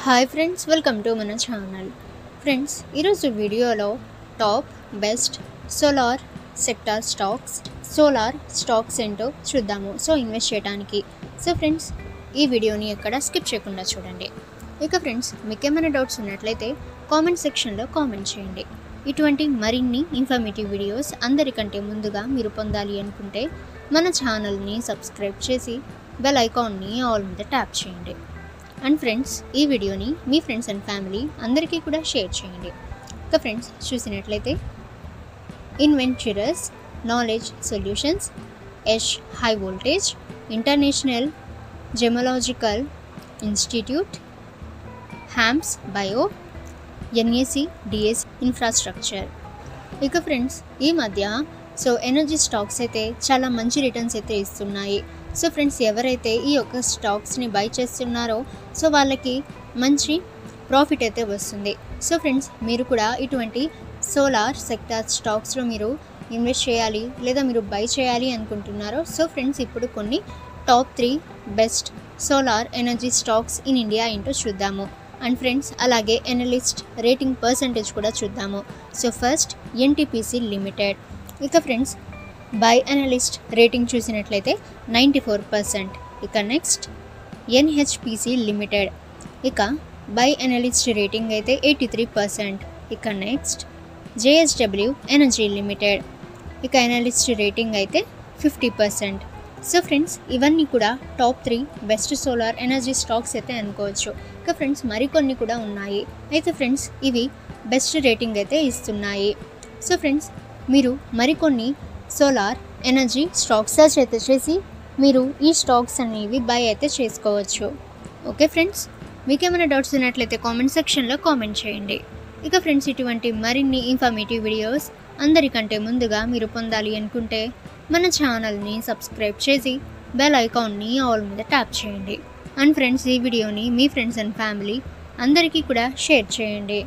Hi friends, welcome to మన channel. Friends, ఈరోజు వీడియోలో top best solar sector stocks ఏంటో చూద్దాము. ఇన్వెస్ట్ చేయడానికి. ఫ్రెండ్స్, ఈ వీడియోని ఎక్కడ స్కిప్ చేయకుండా చూడండి. ఇక ఫ్రెండ్స్, మీకు ఏమైనా డౌట్స్ ఉన్నట్లయితే కామెంట్ సెక్షన్లో కామెంట్ చేయండి. ఇటువంటి మరిన్ని ఇన్ఫర్మేటివ్ వీడియోస్ అందరికంటే ముందుగా మీరు పొందాలి అనుకుంటే మన ఛానల్ని సబ్స్క్రైబ్ చేసి బెల్ ఐకాన్ని ఆల్ మీద ట్యాప్ చేయండి. అండ్ ఫ్రెండ్స్, ఈ వీడియోని మీ ఫ్రెండ్స్ అండ్ ఫ్యామిలీ అందరికీ కూడా షేర్ చేయండి. ఇక ఫ్రెండ్స్, చూసినట్లయితే ఇన్వెంచురస్, నాలెడ్జ్ సొల్యూషన్స్, ఎష్ high voltage, international gemological institute, Hamps bio, NAC DS infrastructure. ఇక ఫ్రెండ్స్, ఈ మధ్య ఎనర్జీ స్టాక్స్ అయితే చాలా మంచి రిటర్న్స్ అయితే ఇస్తున్నాయి. ఫ్రెండ్స్, ఎవరైతే ఈ యొక్క స్టాక్స్ని బై చేస్తున్నారో వాళ్ళకి మంచి ప్రాఫిట్ అయితే వస్తుంది. ఫ్రెండ్స్, మీరు కూడా ఇటువంటి సోలార్ సెక్టార్ స్టాక్స్లో మీరు ఇన్వెస్ట్ చేయాలి లేదా మీరు బై చేయాలి అనుకుంటున్నారో ఫ్రెండ్స్, ఇప్పుడు కొన్ని top 3 best solar energy stocks in India ఏంటో చూద్దాము. అండ్ ఫ్రెండ్స్, అలాగే ఎనలిస్ట్ రేటింగ్ పర్సంటేజ్ కూడా చూద్దాము. First NTPC limited. ఇక ఫ్రెండ్స్, బై అనలిస్ట్ రేటింగ్ చూసినట్లయితే 94%. ఇక నెక్స్ట్ ఎన్హెచ్పిసి లిమిటెడ్. ఇక బై అనలిస్ట్ రేటింగ్ అయితే 83%. ఇక నెక్స్ట్ జేఎస్డబ్ల్యూ ఎనర్జీ లిమిటెడ్. ఇక అనలిస్ట్ రేటింగ్ అయితే 50%. ఫ్రెండ్స్, ఇవన్నీ కూడా top 3 best solar energy stocks అయితే అనుకోవచ్చు. ఇక ఫ్రెండ్స్, మరికొన్ని కూడా ఉన్నాయి. అయితే ఫ్రెండ్స్, ఇవి బెస్ట్ రేటింగ్ అయితే ఇస్తున్నాయి. ఫ్రెండ్స్, మీరు మరికొన్ని సోలార్ ఎనర్జీ స్టాక్స్ సర్చ్ అయితే చేసి మీరు ఈ స్టాక్స్ అనేవి బై అయితే చేసుకోవచ్చు. ఓకే ఫ్రెండ్స్, మీకు ఏమైనా డౌట్స్ ఉన్నట్లయితే కామెంట్ సెక్షన్లో కామెంట్ చేయండి. ఇక ఫ్రెండ్స్, ఇటువంటి మరిన్ని ఇన్ఫర్మేటివ్ వీడియోస్ అందరికంటే ముందుగా మీరు పొందాలి అనుకుంటే మన ఛానల్ని సబ్స్క్రైబ్ చేసి బెల్ ఐకాన్ని ఆల్ మీద ట్యాప్ చేయండి. అండ్ ఫ్రెండ్స్, ఈ వీడియోని మీ ఫ్రెండ్స్ అండ్ ఫ్యామిలీ అందరికీ కూడా షేర్ చేయండి.